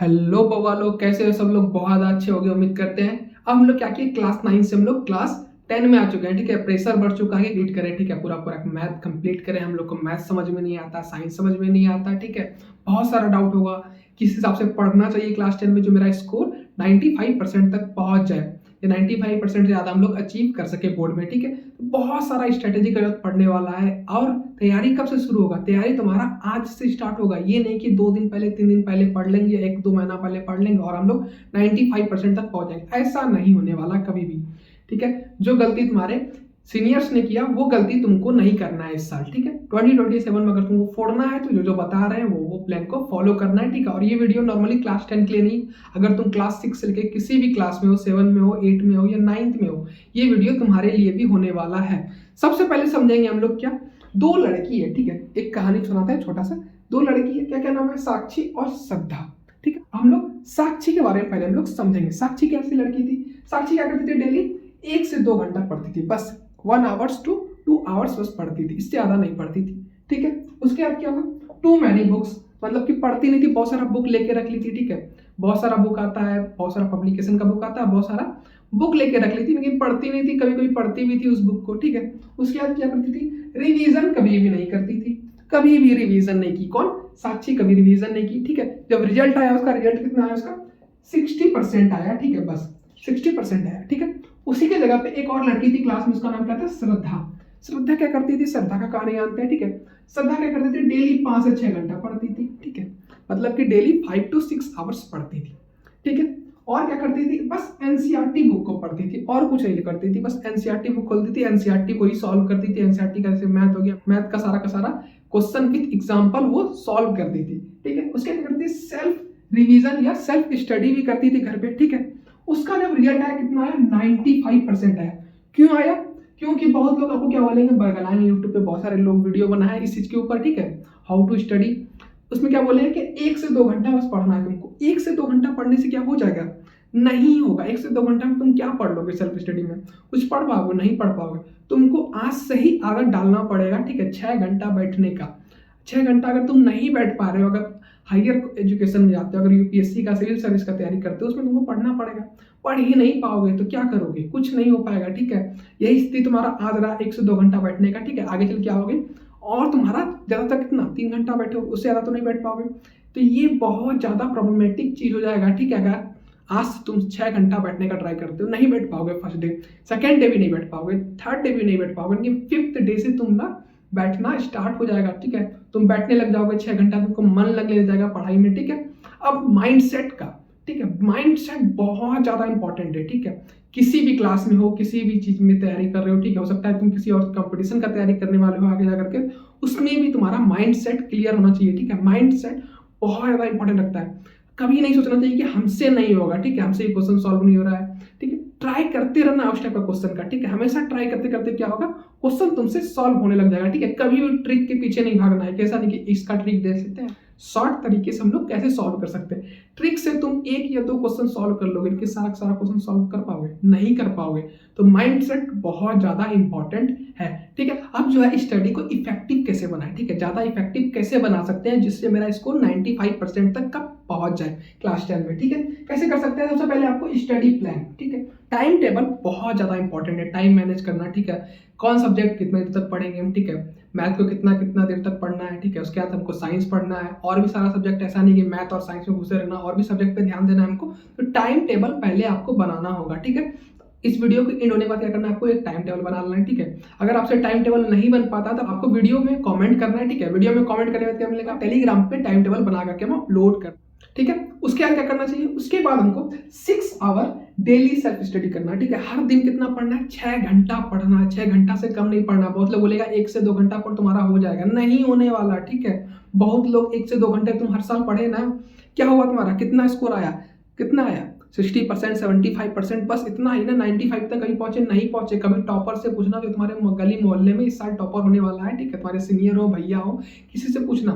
Hello बवालो, कैसे हो सब लोग? बहुत अच्छे हो गए, उम्मीद करते हैं। अब हम लोग क्या किए, क्लास 9 से हम लोग क्लास 10 में आ चुके हैं। ठीक है, प्रेशर बढ़ चुका है, रीड करें। ठीक है, पूरा पूरा मैथ कंप्लीट करें। हम लोग को मैथ समझ में नहीं आता, साइंस समझ में नहीं आता। ठीक है, बहुत सारा डाउट होगा किस हिसाब से पढ़ना चाहिए क्लास 10 में जो मेरा स्कोर 95% तक पहुंच जाए, या 95% से ज़्यादा हम लोग अचीव कर सके बोर्ड में। ठीक है, तो बहुत सारा स्ट्रेटेजी का पढ़ने वाला है। और तैयारी कब से शुरू होगा? तैयारी तुम्हारा आज से स्टार्ट होगा। ये नहीं कि 2 दिन पहले 3 दिन पहले पढ़ लेंगे, 1-2 महीना पहले पढ़ लेंगे और हम लोग 95% तक पहुंच जाएंगे। ऐसा नहीं होने वाला कभी भी। ठीक है, जो गलती तुम्हारे सीनियर्स ने किया वो गलती तुमको नहीं करना है इस साल। ठीक है, 2027 में अगर तुमको फोड़ना है तो जो बता रहे हैं वो प्लान को फॉलो करना है। ठीक है, और ये वीडियो नॉर्मली क्लास 10 के लिए नहीं, अगर तुम क्लास 6 से लेकर किसी भी क्लास में हो, 7 में हो, 8 में हो या 9th में हो, ये वीडियो तुम्हारे लिए भी होने वाला है। सबसे पहले समझेंगे हम लोग क्या, 2 लड़की है। ठीक है, एक कहानी सुनाता है छोटा सा। 2 लड़की है, क्या क्या नाम है? साक्षी और श्रद्धा। ठीक है, हम लोग साक्षी के बारे में पहले हम लोग समझेंगे। साक्षी कैसी लड़की थी? साक्षी क्या करती थी? डेली 1 से 2 घंटा पढ़ती थी, बस 1 आवर्स to 2 आवर्स बस पढ़ती थी, इससे ज्यादा नहीं पढ़ती थी। ठीक है, उसके बाद क्या हुआ, टू मैनी बुक्स, मतलब कि पढ़ती नहीं थी, बहुत सारा बुक लेके रख ली थी। ठीक है, बहुत सारा बुक आता है, बहुत सारा पब्लिकेशन का बुक आता है, बहुत सारा बुक लेके रख ली थी, लेकिन पढ़ती नहीं थी। कभी कभी पढ़ती भी थी उस बुक को। ठीक है, उसके बाद क्या करती थी, रिवीजन कभी भी नहीं करती थी, कभी भी रिवीजन नहीं की। कौन? साक्षी कभी रिवीजन नहीं की। ठीक है, जब रिजल्ट आया उसका, रिजल्ट कितना आया उसका? 60% आया। ठीक है, बस 60% आया। ठीक है, उसी के जगह पे एक और लड़की थी क्लास में, उसका नाम क्या था? श्रद्धा। श्रद्धा क्या करती थी? श्रद्धा का कहानी जानते हैं। ठीक है, श्रद्धा क्या करती थी? डेली 5 से 6 घंटा पढ़ती थी। ठीक है, मतलब कि डेली 5 to 6 आवर्स पढ़ती थी। ठीक है, और क्या करती थी? बस एनसीईआरटी बुक को पढ़ती थी, और कुछ नहीं करती थी। बस एनसीईआरटी बुक खोलती थी, एनसीईआरटी को ही सॉल्व करती थी। एनसीईआरटी का जैसे मैथ हो गया, मैथ का सारा क्वेश्चन विद एग्जांपल वो सॉल्व करती थी। ठीक है, उसके क्या करती थी? सेल्फ रिवीजन या सेल्फ स्टडी भी करती थी घर पे। ठीक है, उसका जब रिजल्ट आया कितना आया? 95% आया। क्यों आया? क्योंकि बहुत लोग आपको क्या बोलेंगे, बनाएंगे यूट्यूब पे बहुत सारे लोग वीडियो बनाए इस चीज के ऊपर। ठीक है, हाउ टू स्टडी। उसमें क्या बोले कि 1 से 2 घंटा बस पढ़ना है तुमको। 1 से 2 घंटा पढ़ने से क्या हो जाएगा? नहीं होगा। 1 से 2 घंटा में तुम क्या पढ़ लोगे? सेल्फ स्टडी में कुछ पढ़ पाओगे? नहीं पढ़ पाओगे। तुमको आज से ही आदत डालना पड़ेगा। ठीक है, 6 घंटा बैठने का। 6 घंटा अगर तुम नहीं बैठ पा रहे हो, अगर हायर एजुकेशन में जाते हो, अगर यूपीएससी का, सिविल सर्विस का तैयारी करते हो, उसमें तुमको पढ़ना पड़ेगा। पढ़ ही नहीं पाओगे तो क्या करोगे? कुछ नहीं हो पाएगा। ठीक है, यही स्थिति तुम्हारा आज रहा 1 से 2 घंटा बैठने का। ठीक है, आगे चल क्या होगे, और तुम्हारा ज्यादातर कितना 3 घंटा बैठे हो, उससे ज्यादा तो नहीं बैठ पाओगे। तो ये बहुत ज्यादा प्रॉब्लमेटिक चीज हो जाएगा। ठीक है, अगर आज तुम 6 घंटा बैठने का ट्राई करते हो, नहीं बैठ पाओगे। फर्स्ट डे, सेकेंड डे भी नहीं बैठ पाओगे, थर्ड डे भी नहीं बैठ पाओगे, लेकिन 5th डे से तुम ना बैठना स्टार्ट हो जाएगा। ठीक है, तुम बैठने लग जाओगे 6 घंटा, तुमको मन लगने जाएगा पढ़ाई में। ठीक है, अब माइंडसेट का, ठीक है, माइंडसेट बहुत ज्यादा इंपॉर्टेंट है। ठीक है, किसी भी क्लास में हो, किसी भी चीज में तैयारी कर रहे हो, ठीक है, हो सकता है तुम किसी और कंपटीशन का तैयारी करने वाले हो आगे जाकर के, उसमें भी तुम्हारा माइंडसेट क्लियर होना चाहिए। ठीक है, माइंडसेट बहुत ज्यादा इंपॉर्टेंट लगता है। कभी नहीं सोचना चाहिए कि हमसे नहीं होगा। ठीक है, हमसे ये क्वेश्चन सॉल्व नहीं हो रहा है। ठीक है, ट्राई करते रहना उस टाइप का क्वेश्चन का। ठीक है, हमेशा ट्राई करते करते क्या होगा, क्वेश्चन तुमसे सॉल्व होने लग जाएगा। ठीक है, कभी भी ट्रिक के पीछे नहीं भागना है। कैसा नहीं कि इसका ट्रिक देख सकते हैं, शॉर्ट तरीके से हम लोग कैसे सॉल्व कर सकते हैं। ट्रिक से तुम 1 या 2 क्वेश्चन सॉल्व कर लोगे, इनके सारा क्वेश्चन सॉल्व कर पाओगे? नहीं कर पाओगे। तो माइंडसेट बहुत ज्यादा इंपॉर्टेंट है। ठीक है, अब जो है स्टडी को इफेक्टिव कैसे बनाए, ठीक है, ज्यादा इफेक्टिव कैसे बना सकते हैं जिससे मेरा स्कोर 95% तक का पहुंच जाए क्लास 10 में। ठीक है, कैसे कर सकते हैं? सबसे पहले आपको स्टडी प्लान, ठीक है, टाइम टेबल बहुत ज्यादा इंपॉर्टेंट है। टाइम मैनेज करना। ठीक है, कौन सब्जेक्ट कितने देर तक पढ़ेंगे हम। ठीक है, मैथ को कितना कितना देर तक पढ़ना है। ठीक है, उसके बाद हमको साइंस पढ़ना है, और भी सारा सब्जेक्ट, ऐसा नहीं कि मैथ और साइंस में घुसे रहना, और भी सब्जेक्ट पे ध्यान देना है हमको। तो टाइम टेबल पहले आपको बनाना होगा। ठीक है, इस वीडियो को एंड होने के बाद क्या करना है, आपको एक टाइम टेबल बना लेना है। ठीक है, अगर आपसे टाइम टेबल नहीं बन पाता तो आपको वीडियो में कमेंट करना है। ठीक है, वीडियो में कमेंट करने के बाद क्या मिलेगा, टेलीग्राम पे टाइम टेबल बना करके हम अपलोड कर। ठीक है, उसके बाद क्या करना चाहिए, उसके बाद हमको 6 आवर डेली सेल्फ स्टडी करना है। ठीक है, हर दिन कितना पढ़ना है? 6 घंटा पढ़ना है। 6 घंटा से कम नहीं पढ़ना। बहुत लोग बोलेगा 1 से 2 घंटा पर तुम्हारा हो जाएगा, नहीं होने वाला। ठीक है, बहुत लोग 1 से 2 घंटे, तुम हर साल पढ़े ना, क्या हुआ तुम्हारा? कितना स्कोर आया? कितना आया? 60%, 75%, बस इतना ही ना। 95 तक कभी पहुंचे? नहीं पहुंचे। कभी टॉपर से पूछना जो तुम्हारे गली मोहल्ले में इस साल टॉपर होने वाला है। ठीक है, तुम्हारे सीनियर हो, भैया हो, किसी से पूछना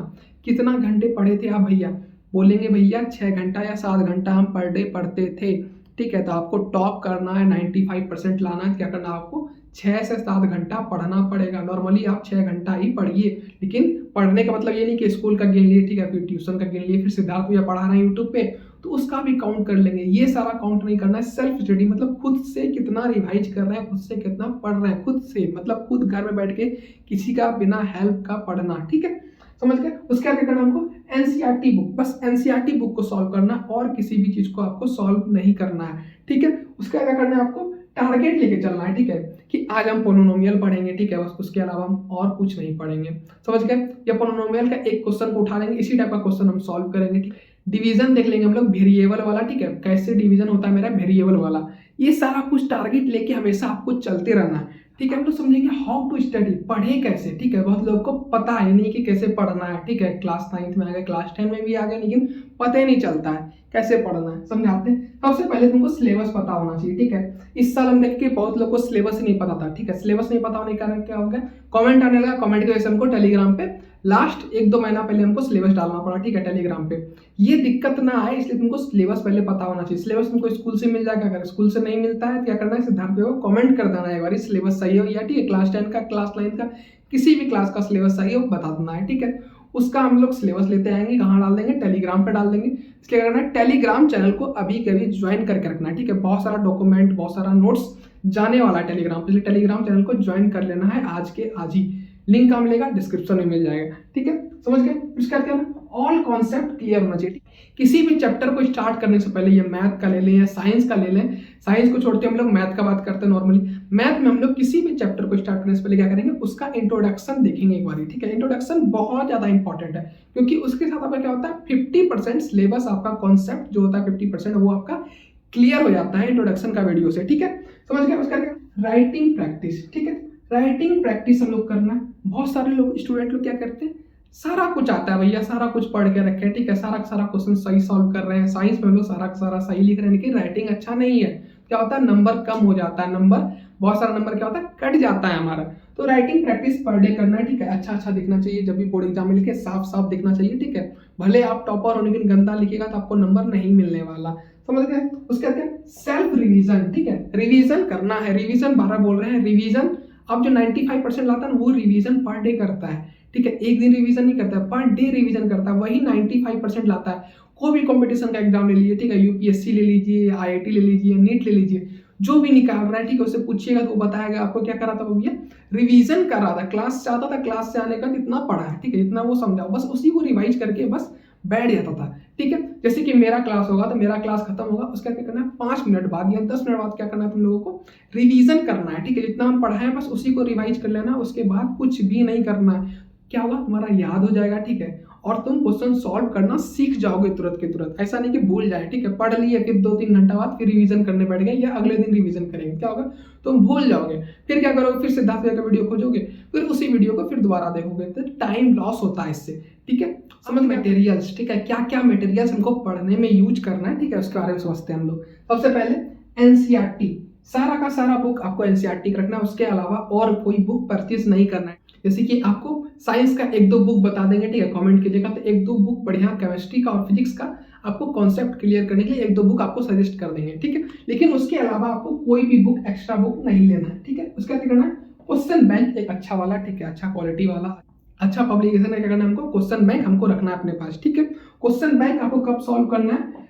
कितना घंटे पढ़े थे आप भैया, बोलेंगे भैया 6 घंटा या 7 घंटा हम पर डे पढ़ते थे। ठीक है, तो आपको टॉप करना है, 95% लाना है, क्या करना है आपको? 6 से 7 घंटा पढ़ना पड़ेगा। नॉर्मली आप 6 घंटा ही पढ़िए, लेकिन पढ़ने का मतलब ये नहीं कि स्कूल का गिन लिए, ठीक है, फिर ट्यूशन का गिन लिए, फिर सिद्धार्थ भैया पढ़ा रहे हैं यूट्यूब पे तो उसका भी काउंट कर लेंगे। ये सारा काउंट नहीं करना है। सेल्फ स्टडी मतलब खुद से कितना रिवाइज कर रहे हैं, खुद से कितना पढ़ रहे हैं, खुद से मतलब खुद घर में बैठ के किसी का बिना हेल्प का पढ़ना, ठीक है, समझ गए। उसके आगे करना हमको एनसीईआरटी बुक, बस एनसीईआरटी बुक को सॉल्व करना और किसी भी चीज को आपको सॉल्व नहीं करना है, ठीक है। उसके आगे करना है आपको टारगेट लेके चलना है, ठीक है, कि आज हम पोलिनोमियल पढ़ेंगे, ठीक है, बस उसके अलावा हम और कुछ नहीं पढ़ेंगे, समझ गए। या पोलिनोमियल का एक क्वेश्चन को उठा लेंगे, इसी टाइप का क्वेश्चन हम सॉल्व करेंगे, ठीक। डिवीजन देख लेंगे हम लोग वेरिएबल वाला, ठीक है, कैसे डिवीजन होता है मेरा वेरिएबल वाला। ये सारा कुछ टारगेट लेके हमेशा आपको चलते रहना है, ठीक है। हम लोग समझेंगे हाउ टू स्टडी, पढ़े कैसे, ठीक है। बहुत लोगों को पता है नहीं कि कैसे पढ़ना है, ठीक है, क्लास 9th में आ गए, क्लास 10 में भी आ गए, लेकिन पता ही नहीं चलता है कैसे पढ़ना है, समझाते हैं। सबसे पहले तुमको सिलेबस पता होना चाहिए, ठीक है। इस साल हम देख के बहुत लोगों को सिलेबस ही नहीं पता था, ठीक है। सिलेबस नहीं पता होने के कारण क्या हो गया, कमेंट आने लगा, कमेंट की वजह से हमको टेलीग्राम पे लास्ट 1-2 महीना पहले हमको सिलेबस डालना पड़ा, ठीक है, टेलीग्राम पे। ये दिक्कत ना आए इसलिए तुमको सिलेबस पहले पता होना चाहिए। सिलेबस तुमको स्कूल से मिल जाएगा, अगर स्कूल से नहीं मिलता है तो क्या करना है, सिद्धार्थ को कमेंट कर देना है एक बार सिलेबस सही हो या, ठीक है, क्लास 10 का, क्लास 9 का, किसी भी क्लास का सिलेबस सही हो बता देना है, ठीक है। उसका हम लोग सिलेबस लेते आएंगे, कहाँ डाल देंगे, टेलीग्राम पे डाल देंगे। इसलिए करना है टेलीग्राम चैनल को अभी कभी ज्वाइन करके रखना है, ठीक है। बहुत सारा डॉक्यूमेंट, बहुत सारा नोट्स जाने वाला है टेलीग्राम पे, इसलिए टेलीग्राम चैनल को ज्वाइन कर लेना है आज के आज ही। लिंक कहाँ मिलेगा, डिस्क्रिप्शन में मिल जाएगा, ठीक है, समझ गए। इसका क्या है, ऑल कॉन्सेप्ट क्लियर होना चाहिए। किसी भी चैप्टर को स्टार्ट करने से पहले, ये मैथ का ले लें या साइंस का ले लें, साइंस को छोड़ते हम लोग मैथ का बात करते हैं नॉर्मली। मैथ में हम लोग किसी भी चैप्टर को स्टार्ट करने से पहले क्या करेंगे, उसका इंट्रोडक्शन देखेंगे एक बार, ठीक है। इंट्रोडक्शन बहुत ज्यादा इंपॉर्टेंट है, क्योंकि उसके साथ आपका क्या होता है, 50% सिलेबस आपका कॉन्सेप्ट जो होता है 50% वो आपका क्लियर हो जाता है इंट्रोडक्शन का वीडियो से, ठीक है, समझ गए। उसका राइटिंग प्रैक्टिस, ठीक है, राइटिंग प्रैक्टिस हम लोग करना। बहुत सारे लोग स्टूडेंट लोग क्या करते हैं, सारा कुछ आता है भैया, सारा कुछ पढ़ के रखे, ठीक है, सारा सारा क्वेश्चन सही सॉल्व कर रहे हैं, साइंस में हम लोग सारा सारा सही लिख रहे हैं, लेकिन राइटिंग अच्छा नहीं है, क्या होता है, नंबर कम हो जाता है, नंबर बहुत सारा नंबर क्या होता है, कट जाता है हमारा। तो राइटिंग प्रैक्टिस पर डे करना है, ठीक है, अच्छा अच्छा दिखना चाहिए, जब भी बोर्ड एग्जाम में लिखे साफ साफ दिखना चाहिए, ठीक है। भले आप टॉपर हो लेकिन गंदा लिखेगा तो आपको नंबर नहीं मिलने वाला, समझ गए। उसके बाद सेल्फ रिवीजन, ठीक है, रिवीजन करना है, रिवीजन 12 बोल रहे हैं, रिवीजन अब जो 95% लाता है ना वो रिवीजन पर डे करता है, ठीक है, एक दिन रिवीजन नहीं करता है, पर डे रिवीजन करता है, वही 95% लाता है। कोई भी कंपटीशन का एग्जाम ले लीजिए, ठीक है, यूपीएससी ले लीजिए, आईआईटी ले लीजिए, नीट ले लीजिए, जो भी निकाल रहा है, ठीक है, उससे पूछिएगा तो वो बताएगा आपको क्या करा था भैया, रिवीजन कर रहा था, क्लास से आता था, क्लास से आने का कितना पढ़ा है, ठीक है, इतना वो समझा, बस उसी को रिवाइज करके बस बैठ जाता था, ठीक है। जैसे कि मेरा क्लास होगा तो मेरा क्लास खत्म होगा, उसका क्या करना है, 5 मिनट बाद या 10 मिनट बाद क्या करना है, तुम लोगों को रिवीजन करना है, ठीक है, जितना हम पढ़ा है बस उसी को रिवाइज कर लेना, उसके बाद कुछ भी नहीं करना है। क्या होगा, तुम्हारा याद हो जाएगा, ठीक है, और तुम क्वेश्चन सॉल्व करना सीख जाओगे तुरंत के तुरंत, ऐसा नहीं कि भूल जाए, ठीक है, पढ़ लिए फिर 2-3 घंटा बाद फिर रिवीजन करने बैठ गए या अगले दिन रिवीजन करेंगे, क्या होगा, तुम भूल जाओगे। फिर क्या करोगे, फिर सिद्धार्थ भैया का वीडियो खोजोगे, फिर उसी वीडियो को फिर दोबारा देखोगे, तो टाइम लॉस होता है इससे, ठीक है। समझ मटेरियल्स, ठीक है, क्या क्या मटेरियल्स हमको पढ़ने में यूज करना है, ठीक है, उसके बारे में समझते हैं हम लोग। सबसे पहले एनसीईआरटी, सारा का सारा बुक आपको एनसीईआरटी का रखना है, उसके अलावा और कोई बुक परचेज नहीं करना है। जैसे कि आपको साइंस का 1-2 बुक बता देंगे, ठीक है, कमेंट कीजिएगा, तो 1-2 बुक बढ़िया केमिस्ट्री का और फिजिक्स का आपको कॉन्सेप्ट क्लियर करने के लिए 1-2 बुक आपको सजेस्ट कर देंगे, ठीक है, लेकिन उसके अलावा आपको कोई भी बुक एक्स्ट्रा बुक नहीं लेना है, ठीक है। उसका क्या करना है, क्वेश्चन बैंक एक अच्छा वाला, ठीक है, अच्छा क्वालिटी वाला, अच्छा पब्लिकेशन का क्या करना है, हमको क्वेश्चन बैंक हमको रखना है अपने पास, ठीक है। क्वेश्चन बैंक आपको कब सॉल्व करना है,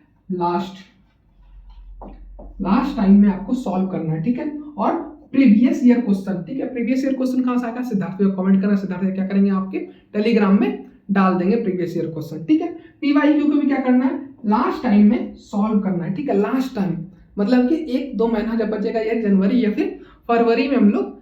लास्ट टाइम में आपको सॉल्व करना है, ठीक है, और प्रीवियस ईयर क्वेश्चन, ठीक है, प्रीवियस ईयर क्वेश्चन कहां से आएगा, सिद्धार्थ को कमेंट करना, सिद्धार्थ क्या करेंगे आपके टेलीग्राम में डाल देंगे प्रीवियस ईयर क्वेश्चन, ठीक है। पीवाईक्यू को भी क्या करना है, लास्ट टाइम में सॉल्व करना है, ठीक है, लास्ट टाइम मतलब कि 1-2 महीना जब बचेगा या जनवरी या फिर फरवरी में हम लोग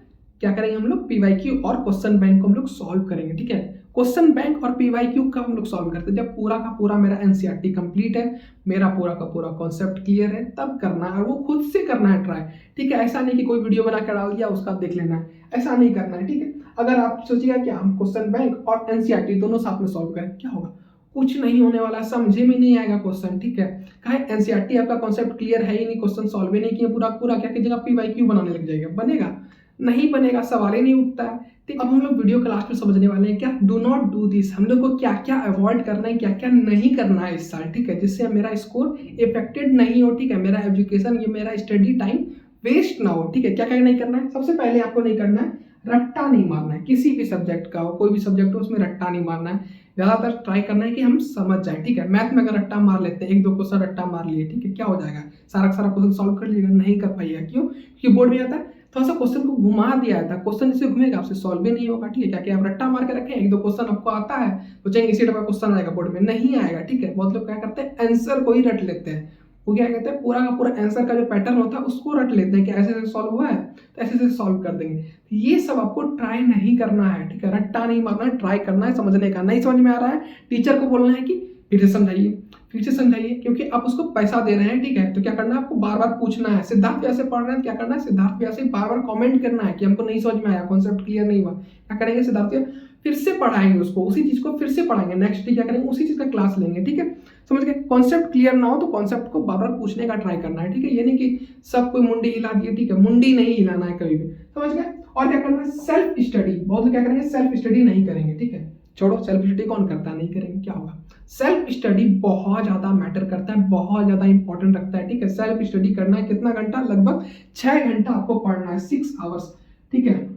क्या करेंगे, हम लोग पीवाईक्यू और क्वेश्चन बैंक को हम लोग सॉल्व करेंगे, ठीक है। क्वेश्चन बैंक और पीवाईक्यू कब हम लोग सॉल्व करते हैं, जब पूरा का पूरा मेरा एनसीईआरटी कंप्लीट है, मेरा पूरा का पूरा कॉन्सेप्ट क्लियर है, तब करना है, और वो खुद से करना है ट्राई, ठीक है। ऐसा नहीं कि कोई वीडियो बना कर डाल दिया उसका देख लेना है, ऐसा नहीं करना है, ठीक है। अगर आप सोचिएगा कि हम क्वेश्चन बैंक और एनसीईआरटी दोनों साथ में सॉल्व करें, क्या होगा, कुछ नहीं होने वाला, समझे में नहीं आएगा क्वेश्चन, ठीक है। कहा एनसीईआरटी आपका कॉन्सेप्ट क्लियर है ही नहीं, क्वेश्चन सॉल्व ही नहीं किया, पूरा पूरा क्या कीजिएगा, पीवाईक्यू बनाने लग जाएगा, बनेगा नहीं, बनेगा, सवाल ही नहीं उठता है, ठीक। अब हम लोग वीडियो के लास्ट में समझने वाले हैं क्या, डू नॉट डू दिस, हम लोग को क्या क्या अवॉइड करना है, क्या क्या नहीं करना है इस साल, ठीक है, जिससे मेरा स्कोर इफेक्टेड नहीं हो, ठीक है, मेरा एजुकेशन, ये मेरा स्टडी टाइम वेस्ट ना हो, ठीक है। क्या क्या नहीं करना है, सबसे पहले आपको नहीं करना है, रट्टा नहीं मारना है, किसी भी सब्जेक्ट का हो, कोई भी सब्जेक्ट हो उसमें रट्टा नहीं मारना है। ज़्यादातर ट्राई करना है कि हम समझ जाएँ, ठीक है। मैथ में अगर रट्टा मार लेते हैं, 1-2 क्वेश्चन रट्टा मार लिए, ठीक है, क्या हो जाएगा? सारा का सारा क्वेश्चन सॉल्व कर लीजिएगा, नहीं कर पाइएगा। क्यों? क्योंकि बोर्ड में आता है थोड़ा-सा क्वेश्चन को घुमा दिया जाता है, क्वेश्चन जैसे घूमेगा आपसे सॉल्व भी नहीं होगा, ठीक है। क्या कि आप रट्टा मार के रखें, 1-2 क्वेश्चन आपको आता है, सोचेंगे इसी टाइप का क्वेश्चन आएगा बोर्ड में, नहीं आएगा, ठीक है। बहुत लोग क्या करते हैं, आंसर को ही रट लेते हैं। वो क्या कहते हैं, पूरा का पूरा आंसर का जो पैटर्न होता है उसको रट लेते हैं कि ऐसे-ऐसे सॉल्व हुआ है, तो ऐसे-ऐसे सॉल्व कर देंगे। ये सब आपको ट्राई नहीं करना है, ठीक है। रट्टा नहीं मारना है, ट्राई करना है, समझने का। नहीं समझ में आ रहा है, टीचर को बोलना है कि फिर से समझाइए, फिर से समझाइए, क्योंकि आप उसको पैसा दे रहे हैं, ठीक है। तो क्या करना है, आपको बार-बार पूछना है। सिद्धार्थ भैया पढ़ रहे हैं, क्या करना है, सिद्धार्थ भैया से बार-बार कमेंट करना है कि हमको नहीं समझ में आया, कॉन्सेप्ट क्लियर नहीं हुआ। क्या करेंगे, सिद्धार्थ भैया फिर से पढ़ाएंगे उसको, उसी चीज को फिर से पढ़ाएंगे। नेक्स्ट डे क्या करेंगे, उसी चीज का क्लास लेंगे, ठीक है। समझ गए। कॉन्सेप्ट क्लियर ना हो तो कॉन्सेप्ट को बार-बार पूछने का ट्राई करना है, ठीक है। ये नहीं कि सब कोई मुंडी हिला दिए, ठीक है। मुंडी नहीं हिलाना है कभी भी, समझ गए। और क्या करना है, सेल्फ स्टडी। बहुत लोग क्या करेंगे, सेल्फ स्टडी नहीं करेंगे, ठीक है। छोड़ो, सेल्फ स्टडी कौन करता है, नहीं करेंगे, क्या होगा। सेल्फ स्टडी बहुत ज्यादा मैटर करता है, बहुत ज्यादा इंपॉर्टेंट रखता है, ठीक है। सेल्फ स्टडी करना है कितना घंटा, लगभग 6 घंटा आपको पढ़ना है, 6 आवर्स, ठीक है।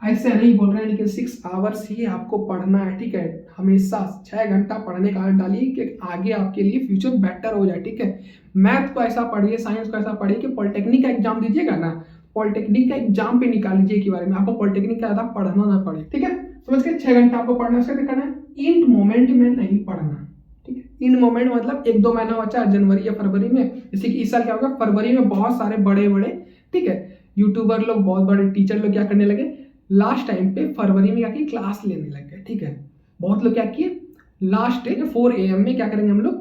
ऐसे नहीं बोल रहे हैं, लेकिन 6 आवर्स ही आपको पढ़ना है, ठीक है। हमेशा 6 घंटा पढ़ने का आदत डालिए कि आगे आपके लिए फ्यूचर बेटर हो जाए, ठीक है। मैथ को ऐसा पढ़िए, साइंस को ऐसा पढ़िए कि पॉलिटेक्निक का एग्जाम दीजिएगा ना, पॉलिटेक्निक का एग्जाम पे निकाल लीजिए के बारे में, आपको पॉलिटेक्निक का ज़्यादा पढ़ना ना पड़े, ठीक है। समझ के 6 घंटा आपको पढ़ना है, उसका क्या करना है, इन मोमेंट में नहीं पढ़ना, ठीक है। इन मोमेंट मतलब 1-2 महीना बचा है, जनवरी या फरवरी में, जैसे कि इस साल क्या होगा, फरवरी में बहुत सारे बड़े-बड़े, ठीक है, यूट्यूबर लोग, बहुत बड़े टीचर लोग क्या करने लगे, लास्ट टाइम पे फरवरी में जाके क्लास लेने लग गए, ठीक है। बहुत लोग क्या किए, लास्ट डे 4 AM में क्या करेंगे, हम लोग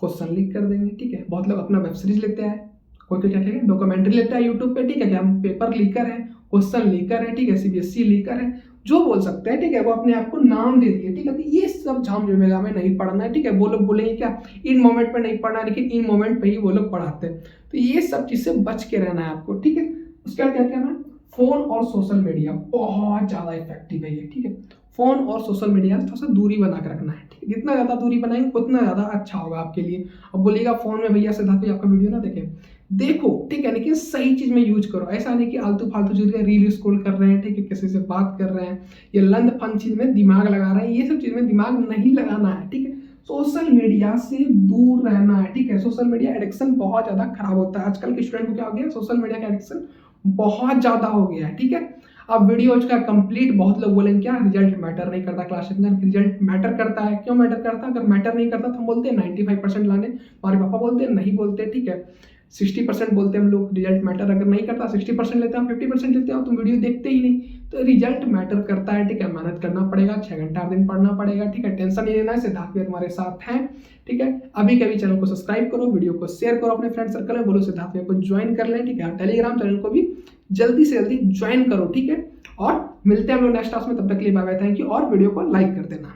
क्वेश्चन लीक कर देंगे, ठीक है। बहुत लोग अपना वेब सीरीज लेते हैं, कोई क्या करेंगे, डॉक्यूमेंट्री लेता है यूट्यूब पे, ठीक है, कि हम पेपर लीकर है, क्वेश्चन लीकर है, ठीक है, CBSE लीकर है, जो बोल सकते हैं, ठीक है। वो अपने आप को नाम दे दिए, ठीक है। तो ये सब झाम झमेला में नहीं पढ़ना है, ठीक है। वो लोग बोलेंगे क्या, इन मोमेंट पे नहीं पढ़ना है, लेकिन इन मोमेंट पे ही वो लोग पढ़ाते हैं। तो ये सब चीज से बच के रहना है आपको, ठीक है। उसके बाद क्या करना है, फोन और सोशल मीडिया बहुत ज़्यादा इफेक्टिव है ये, ठीक है। फोन और सोशल मीडिया से थोड़ा सा दूरी बना के रखना है, ठीक है। जितना ज़्यादा दूरी बनाएंगे उतना ज़्यादा अच्छा होगा आपके लिए। अब बोलिएगा फोन में भैया सिद्धार्थ भैया आपका वीडियो ना देखें, देखो, ठीक है, लेकिन सही चीज़ में यूज करो। ऐसा नहीं कि आलतू फालतू चीज़ में रील स्क्रॉल कर रहे हैं, ठीक है, किसी से बात कर रहे हैं, ये लंद फन चीज़ में दिमाग लगा रहे हैं, ये सब चीज़ में दिमाग नहीं लगाना है, ठीक है। सोशल मीडिया से दूर रहना है, ठीक है। सोशल मीडिया एडिक्शन बहुत ज़्यादा खराब होता है। आजकल के स्टूडेंट को क्या हो गया, सोशल मीडिया का एडिक्शन बहुत ज़्यादा हो गया है, ठीक है। अब वीडियो का कंप्लीट, बहुत लोग बोलेंगे क्या रिजल्ट मैटर नहीं करता, क्लास में रिजल्ट मैटर करता है। क्यों मैटर करता है, अगर मैटर नहीं करता तो हम बोलते हैं 95% लाने, हमारे पापा बोलते हैं नहीं बोलते, ठीक है। 60% बोलते हैं हम लोग रिजल्ट मैटर अगर नहीं करता, 60% लेते हैं, 50% लेते हैं, तुम वीडियो देखते ही नहीं। तो रिजल्ट मैटर करता है, ठीक है। मेहनत करना पड़ेगा, 6 घंटा दिन पढ़ना पड़ेगा, ठीक है। टेंशन नहीं लेना है, सिद्धार्थ भैया तुम्हारे साथ हैं, ठीक है। अभी कभी चैनल को सब्सक्राइब करो, वीडियो को शेयर करो अपने फ्रेंड सर्कल में, बोलो सिद्धार्थ भैया को ज्वाइन कर लें, ठीक है। टेलीग्राम चैनल को भी जल्दी से जल्दी ज्वाइन करो, ठीक है। और मिलते हैं हम लोग नेक्स्ट क्लास में, तब तक के लिए बाय बाय, थैंक यू, और वीडियो को लाइक कर देना।